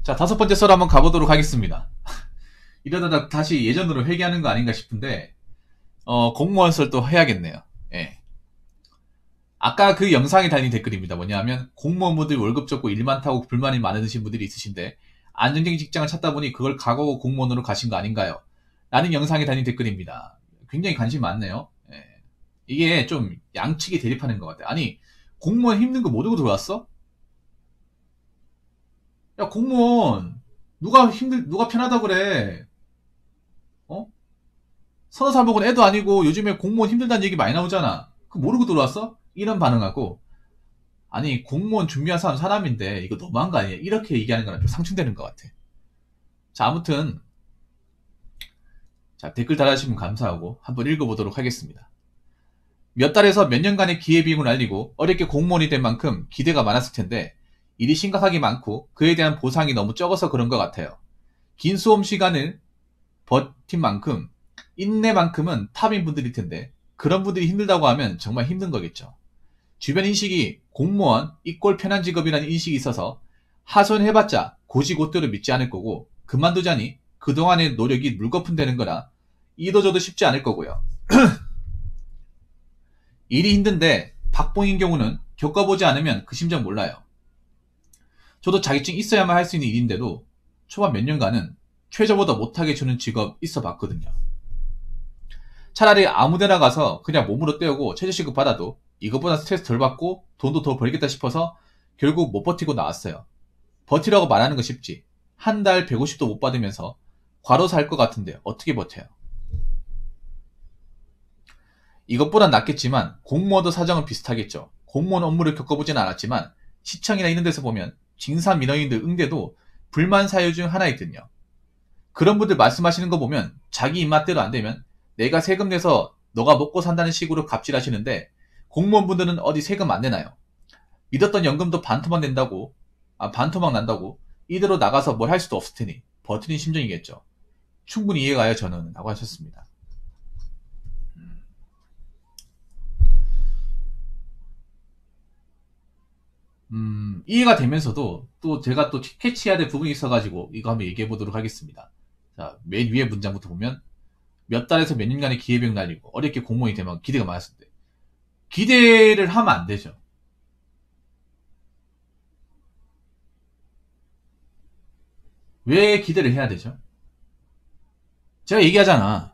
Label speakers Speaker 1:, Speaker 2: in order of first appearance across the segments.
Speaker 1: 자, 다섯 번째 썰 한번 가보도록 하겠습니다. 이러다가 다시 예전으로 회귀하는 거 아닌가 싶은데, 공무원 썰 또 해야겠네요. 예. 아까 그 영상에 달린 댓글입니다. 뭐냐면, 공무원분들 월급 적고 일 많다고 불만이 많으신 분들이 있으신데, 안정적인 직장을 찾다 보니 그걸 각오하고 공무원으로 가신 거 아닌가요? 라는 영상에 달린 댓글입니다. 굉장히 관심 많네요. 예. 이게 좀 양측이 대립하는 것 같아요. 아니, 공무원 힘든 거 모르고 들어왔어? 야, 공무원, 누가 편하다 그래? 어? 서너 살 먹은 애도 아니고 요즘에 공무원 힘들다는 얘기 많이 나오잖아. 그 모르고 들어왔어? 이런 반응하고, 아니, 공무원 준비한 사람인데 이거 너무한 거 아니야? 이렇게 얘기하는 거랑 좀 상충되는 것 같아. 자, 아무튼, 자, 댓글 달아주시면 감사하고 한번 읽어보도록 하겠습니다. 몇 달에서 몇 년간의 기회비용을 날리고 어렵게 공무원이 된 만큼 기대가 많았을 텐데 일이 심각하게 많고 그에 대한 보상이 너무 적어서 그런 것 같아요. 긴 수험 시간을 버틴 만큼 인내만큼은 탑인 분들일 텐데 그런 분들이 힘들다고 하면 정말 힘든 거겠죠. 주변 인식이 공무원 이꼴 편한 직업이라는 인식이 있어서 하소연해봤자 고지고대로 믿지 않을 거고 그만두자니 그동안의 노력이 물거품 되는 거라 이도저도 쉽지 않을 거고요. 일이 힘든데 박봉인 경우는 겪어보지 않으면 그 심정 몰라요. 저도 자격증 있어야만 할 수 있는 일인데도 초반 몇 년간은 최저보다 못하게 주는 직업 있어 봤거든요. 차라리 아무데나 가서 그냥 몸으로 때우고 최저시급 받아도 이것보다 스트레스 덜 받고 돈도 더 벌겠다 싶어서 결국 못 버티고 나왔어요. 버티라고 말하는 거 쉽지. 한 달 150도 못 받으면서 과로사 할 것 같은데 어떻게 버텨요? 이것보단 낫겠지만 공무원도 사정은 비슷하겠죠. 공무원 업무를 겪어보진 않았지만 시청이나 이런 데서 보면 징사 민원인들 응대도 불만 사유 중 하나이거든요. 그런 분들 말씀하시는 거 보면 자기 입맛대로 안 되면 내가 세금 내서 너가 먹고 산다는 식으로 갑질하시는데 공무원분들은 어디 세금 안 내나요? 믿었던 연금도 반토막 낸다고, 반토막 난다고 이대로 나가서 뭘 할 수도 없을 테니 버티는 심정이겠죠. 충분히 이해가요 저는 라고 하셨습니다. 이해가 되면서도 또 제가 또 캐치해야 될 부분이 있어가지고 이거 한번 얘기해 보도록 하겠습니다. 자, 맨 위에 문장부터 보면 몇 달에서 몇 년간의 기회비용 날리고 어렵게 공무원이 되면 기대가 많았을 때 기대를 하면 안 되죠. 왜 기대를 해야 되죠? 제가 얘기하잖아.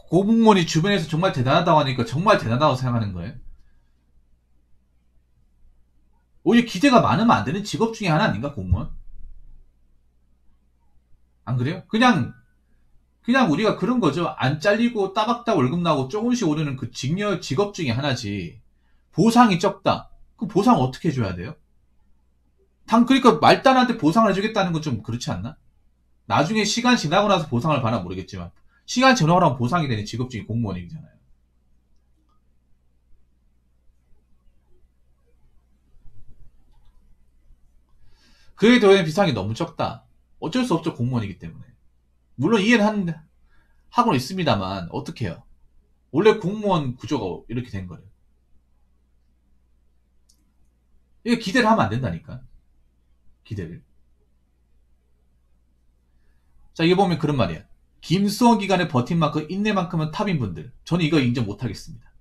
Speaker 1: 공무원이 주변에서 정말 대단하다고 하니까 정말 대단하다고 생각하는 거예요. 오히려 기대가 많으면 안 되는 직업 중에 하나 아닌가, 공무원? 안 그래요? 그냥 우리가 그런 거죠. 안 잘리고 따박따박 월급 나고 조금씩 오르는 그 직업 중에 하나지. 보상이 적다. 그 보상 어떻게 해줘야 돼요? 그러니까 말단한테 보상을 해주겠다는 건 좀 그렇지 않나? 나중에 시간 지나고 나서 보상을 받나 모르겠지만 시간 지나고 나면 보상이 되는 직업 중에 공무원이잖아요. 그에 더해 비상이 너무 적다. 어쩔 수 없죠, 공무원이기 때문에. 물론 이해는 하고는 있습니다만 어떻게 해요? 원래 공무원 구조가 이렇게 된 거예요. 이게 기대를 하면 안 된다니까. 기대를. 자, 이게 보면 그런 말이야. 김수원 기간에 버틴 만큼 인내만큼은 탑인 분들. 저는 이거 인정 못하겠습니다.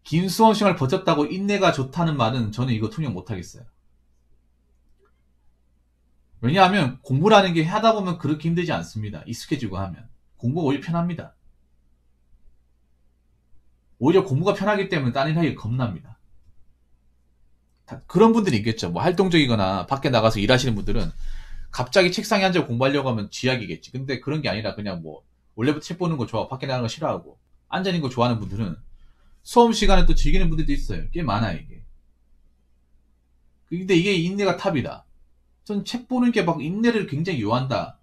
Speaker 1: 김수원 시간을 버텼다고 인내가 좋다는 말은 저는 이거 통용 못하겠어요. 왜냐하면 공부라는 게 하다 보면 그렇게 힘들지 않습니다. 익숙해지고 하면. 공부가 오히려 편합니다. 오히려 공부가 편하기 때문에 딴 일 하기 겁납니다. 그런 분들이 있겠죠. 뭐 활동적이거나 밖에 나가서 일하시는 분들은 갑자기 책상에 앉아 공부하려고 하면 쥐약이겠지. 근데 그런 게 아니라 그냥 뭐 원래부터 책 보는 거 좋아, 밖에 나가는 거 싫어하고 앉아 있는 거 좋아하는 분들은 수업 시간에 또 즐기는 분들도 있어요. 꽤 많아요, 이게. 근데 이게 인내가 탑이다. 전 책 보는 게 막 인내를 굉장히 요한다.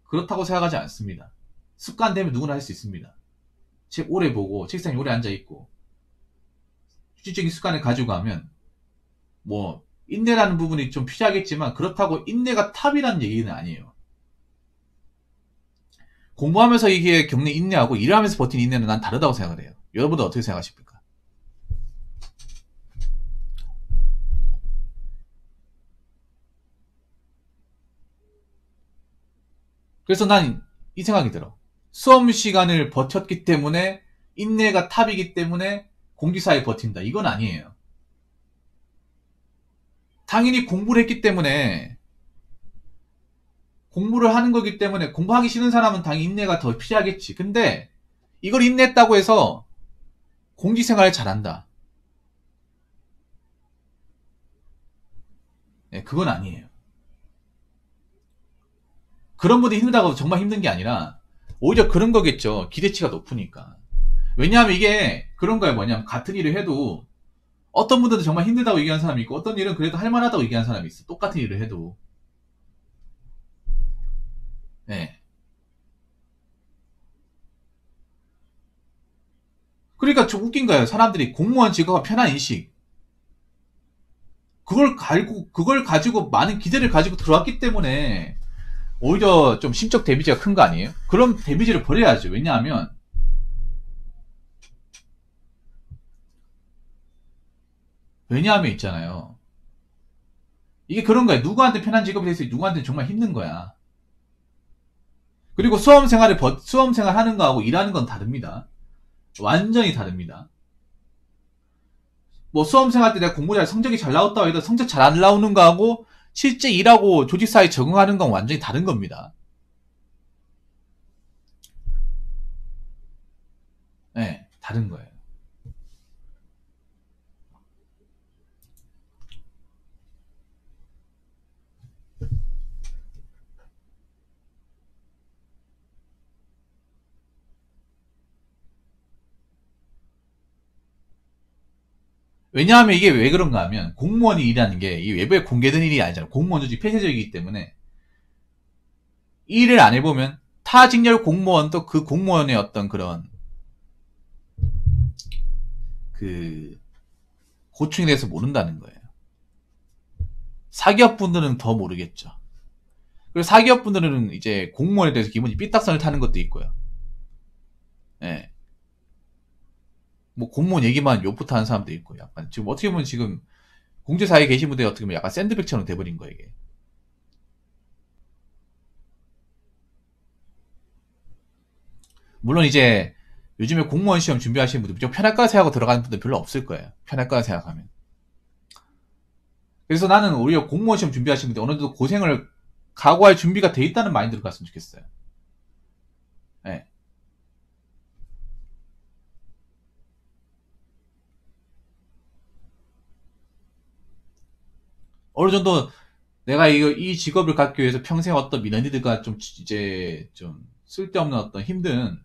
Speaker 1: 그렇다고 생각하지 않습니다. 습관되면 누구나 할 수 있습니다. 책 오래 보고 책상에 오래 앉아 있고 규칙적인 습관을 가지고 가면 뭐 인내라는 부분이 좀 필요하겠지만 그렇다고 인내가 탑이라는 얘기는 아니에요. 공부하면서 이게 겪는 인내하고 일하면서 버티는 인내는 난 다르다고 생각을 해요. 여러분들 어떻게 생각하십니까? 그래서 난 이 생각이 들어. 수험 시간을 버텼기 때문에 인내가 탑이기 때문에 공지사에 버틴다. 이건 아니에요. 당연히 공부를 했기 때문에 공부를 하는 거기 때문에 공부하기 싫은 사람은 당연히 인내가 더 필요하겠지. 근데 이걸 인내했다고 해서 공직생활을 잘한다. 네, 그건 아니에요. 그런 분들이 힘들다고 정말 힘든 게 아니라 오히려 그런 거겠죠. 기대치가 높으니까. 왜냐하면 이게 그런 거예요. 뭐냐면 같은 일을 해도 어떤 분들은 정말 힘들다고 얘기하는 사람이 있고 어떤 일은 그래도 할만하다고 얘기하는 사람이 있어. 똑같은 일을 해도. 네. 그러니까 좀 웃긴 거예요. 사람들이 공무원 직업과 편한 인식. 그걸 가지고 많은 기대를 가지고 들어왔기 때문에 오히려 좀 심적 데미지가 큰 거 아니에요? 그럼 데미지를 버려야죠. 왜냐하면 있잖아요. 이게 그런 거야. 누구한테 편한 직업이 됐을 때 누구한테 정말 힘든 거야. 그리고 수험 생활 하는 거하고 일하는 건 다릅니다. 완전히 다릅니다. 뭐 수험 생활 때 내가 공부 잘 성적이 잘 나왔다고 해도 성적 잘 안 나오는 거하고 실제 일하고 조직사회에 적응하는 건 완전히 다른 겁니다. 네, 다른 거예요. 왜냐하면 이게 왜 그런가 하면 공무원이 일하는 게 이 외부에 공개된 일이 아니잖아요. 공무원 조직 폐쇄적이기 때문에 일을 안 해보면 타 직렬 공무원도 그 공무원의 어떤 그런 그 고충에 대해서 모른다는 거예요. 사기업분들은 더 모르겠죠. 그리고 사기업분들은 이제 공무원에 대해서 기본이 삐딱선을 타는 것도 있고요. 예. 뭐 공무원 얘기만 욕부터 하는 사람도 있고 약간 지금 어떻게 보면 지금 공제사회에 계신 분들이 어떻게 보면 약간 샌드백처럼 돼버린 거예요 이게. 물론 이제 요즘에 공무원 시험 준비하시는 분들 무조건 편할까 생각하고 들어가는 분들 별로 없을 거예요. 편할까 생각하면. 그래서 나는 오히려 공무원 시험 준비하시는 분들 어느 정도 고생을 각오할 준비가 돼 있다는 마인드로 갔으면 좋겠어요. 네. 어느 정도 내가 이 직업을 갖기 위해서 평생 어떤 미련이들과 좀 이제 좀 쓸데없는 어떤 힘든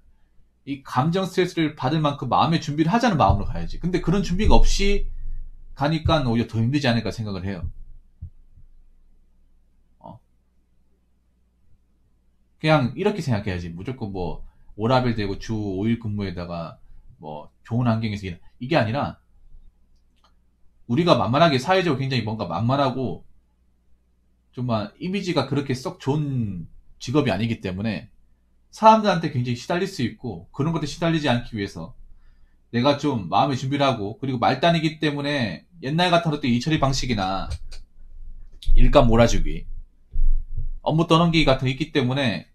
Speaker 1: 이 감정 스트레스를 받을 만큼 마음의 준비를 하자는 마음으로 가야지. 근데 그런 준비가 없이 가니까 오히려 더 힘들지 않을까 생각을 해요. 어. 그냥 이렇게 생각해야지. 무조건 뭐 오라벨 되고 주 5일 근무에다가 뭐 좋은 환경에서 이게 아니라 우리가 만만하게 사회적으로 굉장히 뭔가 만만하고 정말 이미지가 그렇게 썩 좋은 직업이 아니기 때문에 사람들한테 굉장히 시달릴 수 있고 그런 것들 시달리지 않기 위해서 내가 좀 마음의 준비를 하고 그리고 말단이기 때문에 옛날 같은 것도 이 처리 방식이나 일감 몰아주기 업무 떠넘기기 같은 게 있기 때문에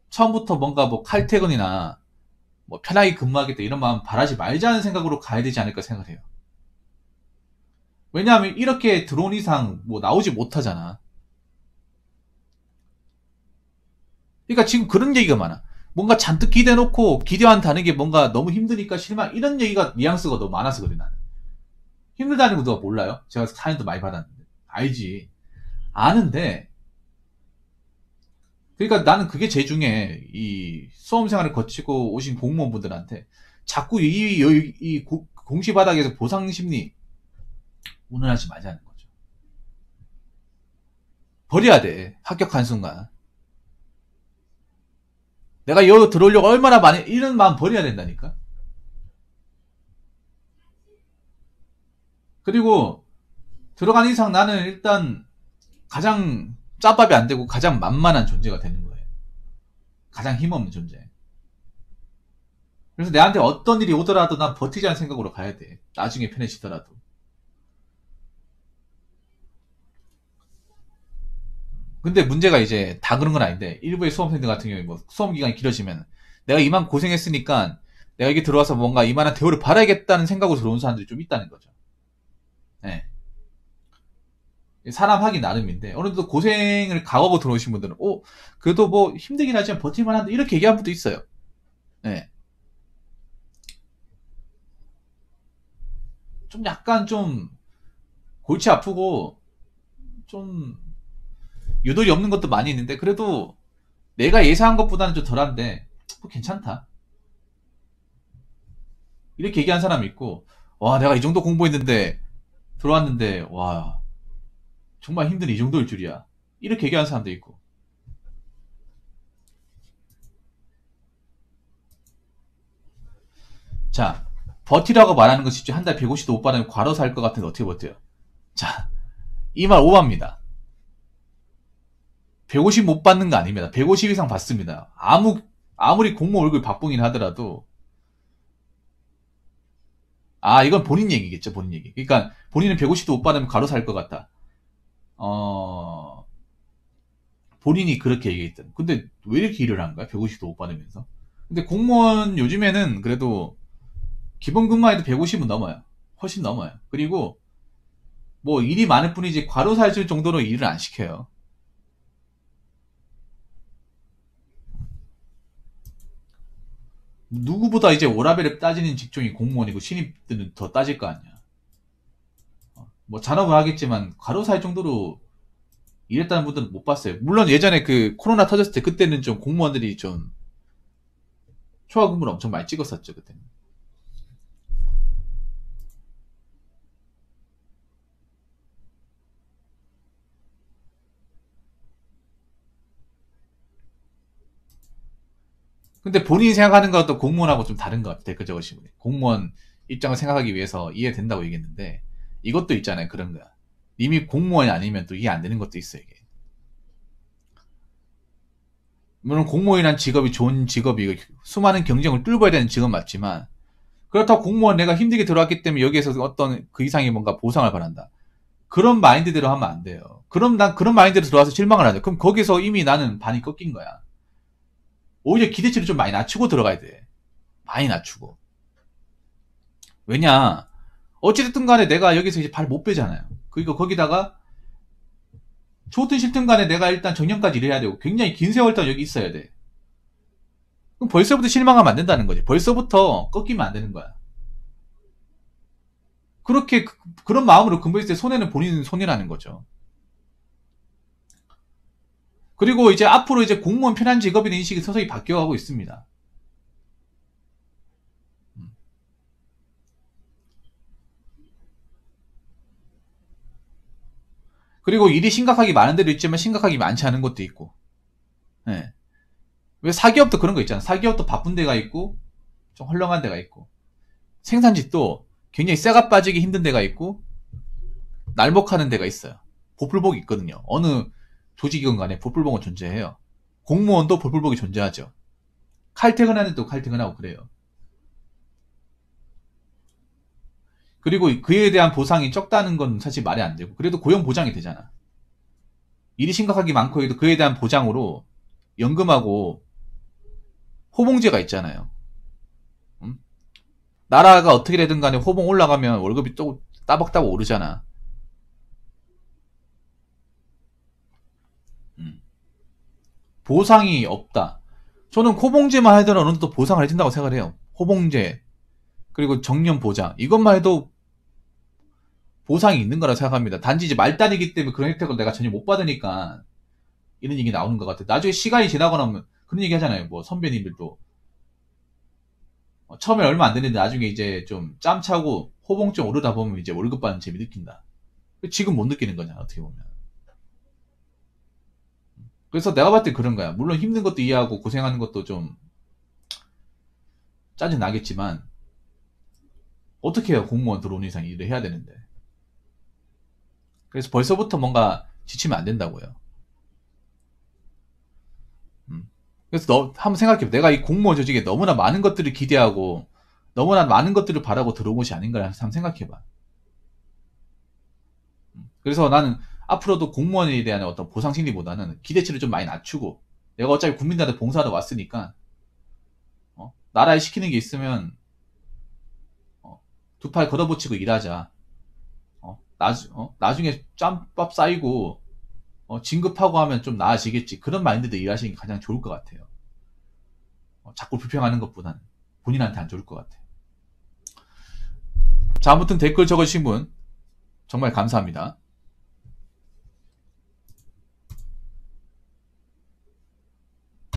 Speaker 1: 처음부터 뭔가 뭐 칼퇴근이나 뭐 편하게 근무하겠다 이런 마음 바라지 말자는 생각으로 가야 되지 않을까 생각을 해요. 왜냐하면 이렇게 들어온 이상 뭐 나오지 못하잖아. 그러니까 지금 그런 얘기가 많아. 뭔가 잔뜩 기대놓고 기대와는 다르게 뭔가 너무 힘드니까 실망 이런 얘기가 뉘앙스가 너무 많아서 그래 나는. 힘들다는 거 누가 몰라요? 제가 사연도 많이 받았는데 알지. 아는데 그러니까 나는 그게 제일 중요해. 이 수험 생활을 거치고 오신 공무원분들한테 자꾸 이 공시 바닥에서 보상 심리 운운하지 말자는 거죠. 버려야 돼. 합격한 순간. 내가 여기 들어오려고 얼마나 많이 이런 마음 버려야 된다니까. 그리고 들어간 이상 나는 일단 가장 짬밥이 안 되고 가장 만만한 존재가 되는 거예요. 가장 힘없는 존재. 그래서 내한테 어떤 일이 오더라도 난 버티자는 생각으로 가야 돼. 나중에 편해지더라도. 근데 문제가 이제 다 그런 건 아닌데 일부의 수험생들 같은 경우에 뭐 수험 기간이 길어지면 내가 이만 고생했으니까 내가 이게 들어와서 뭔가 이만한 대우를 받아야겠다는 생각으로 들어온 사람들이 좀 있다는 거죠. 네. 사람 하기 나름인데 어느 정도 고생을 각오하고 들어오신 분들은 그래도 뭐 힘들긴 하지만 버틸만 한데 이렇게 얘기하는 분도 있어요. 네. 좀 약간 좀 골치 아프고 좀 유도리 없는 것도 많이 있는데 그래도 내가 예상한 것보다는 좀 덜한데 뭐 괜찮다 이렇게 얘기한 사람이 있고, 와 내가 이 정도 공부했는데 들어왔는데 와 정말 힘든 이 정도일 줄이야 이렇게 얘기하는 사람도 있고. 자, 버티라고 말하는 것이 한 달 150도 못 받으면 과로 살 것 같은데 어떻게 버텨요? 자, 이 말 오바입니다. 150 못 받는 거 아닙니다. 150 이상 받습니다. 아무리 공무 월급이 바쁘긴 하더라도. 이건 본인 얘기겠죠, 본인 얘기. 그러니까 본인은 150도 못 받으면 과로 살 것 같다. 본인이 그렇게 얘기했던. 근데 왜 이렇게 일을 하는 거야? 150도 못 받으면서. 근데 공무원 요즘에는 그래도 기본 근무에도 150은 넘어요. 훨씬 넘어요. 그리고 뭐 일이 많을 뿐이지 과로 살 정도로 일을 안 시켜요. 누구보다 이제 워라밸을 따지는 직종이 공무원이고 신입들은 더 따질 거 아니야. 뭐 잔업을 하겠지만 과로 살 정도로 일했다는 분들은 못 봤어요. 물론 예전에 그 코로나 터졌을 때 그때는 좀 공무원들이 좀 초과 근무를 엄청 많이 찍었었죠, 그때는. 근데 본인이 생각하는 것도 공무원하고 좀 다른 것 같아요. 댓글 적으신 분이. 공무원 입장을 생각하기 위해서 이해된다고 얘기했는데 이것도 있잖아요. 그런 거야. 이미 공무원이 아니면 또 이해 안 되는 것도 있어, 이게. 물론 공무원이란 직업이 좋은 직업이고 수많은 경쟁을 뚫어야 되는 직업 맞지만 그렇다고 공무원 내가 힘들게 들어왔기 때문에 여기에서 어떤 그 이상의 뭔가 보상을 바란다. 그런 마인드대로 하면 안 돼요. 그럼 난 그런 마인드로 들어와서 실망을 하죠. 그럼 거기서 이미 나는 반이 꺾인 거야. 오히려 기대치를 좀 많이 낮추고 들어가야 돼. 많이 낮추고. 왜냐, 어찌됐든 간에 내가 여기서 이제 발 못 빼잖아요. 그리고 거기다가 좋든 싫든 간에 내가 일단 정년까지 일해야 되고 굉장히 긴 세월 동안 여기 있어야 돼. 그럼 벌써부터 실망하면 안 된다는 거지. 벌써부터 꺾이면 안 되는 거야. 그렇게 그런 마음으로 근무했을 때 손해는 본인 손해라는 거죠. 그리고 이제 앞으로 이제 공무원 편한 직업이라는 인식이 서서히 바뀌어가고 있습니다. 그리고 일이 심각하게 많은 데도 있지만 심각하게 많지 않은 것도 있고. 네. 왜 사기업도 그런 거 있잖아. 사기업도 바쁜 데가 있고 좀 헐렁한 데가 있고 생산직도 굉장히 쇠가 빠지기 힘든 데가 있고 날먹하는 데가 있어요. 보풀복이 있거든요. 어느 조직이건 간에 보풀복은 존재해요. 공무원도 보풀복이 존재하죠. 칼퇴근하는 데도 칼퇴근하고 그래요. 그리고 그에 대한 보상이 적다는 건 사실 말이 안 되고 그래도 고용 보장이 되잖아. 일이 심각하게 많고 해도 그에 대한 보장으로 연금하고 호봉제가 있잖아요. 음? 나라가 어떻게 되든 간에 호봉 올라가면 월급이 또 따박따박 오르잖아. 보상이 없다. 저는 호봉제만 하더라도 어느 정도 보상을 해준다고 생각을 해요. 호봉제 그리고 정년 보장 이것만 해도 보상이 있는 거라 생각합니다. 단지 이제 말단이기 때문에 그런 혜택을 내가 전혀 못 받으니까 이런 얘기 나오는 것 같아요. 나중에 시간이 지나고 나면 그런 얘기 하잖아요. 뭐 선배님들도 처음에 얼마 안 됐는데 나중에 이제 좀 짬차고 호봉증 오르다 보면 이제 월급 받는 재미 느낀다. 지금 못 느끼는 거냐 어떻게 보면. 그래서 내가 봤을 때 그런 거야. 물론 힘든 것도 이해하고 고생하는 것도 좀 짜증 나겠지만 어떻게 해요? 공무원 들어온 이상 일을 해야 되는데. 그래서 벌써부터 뭔가 지치면 안 된다고요. 그래서 너 한번 생각해. 내가 이 공무원 조직에 너무나 많은 것들을 기대하고 너무나 많은 것들을 바라고 들어온 것이 아닌가 한번 생각해봐. 그래서 나는 앞으로도 공무원에 대한 어떤 보상 심리보다는 기대치를 좀 많이 낮추고, 내가 어차피 국민들한테 봉사하러 왔으니까 나라에 시키는 게 있으면 두 팔 걷어붙이고 일하자. 나중에 짬밥 쌓이고 진급하고 하면 좀 나아지겠지. 그런 마인드도 일하시는 게 가장 좋을 것 같아요. 자꾸 불평하는 것보다는 본인한테 안 좋을 것 같아요. 자, 아무튼 댓글 적어주신 분 정말 감사합니다.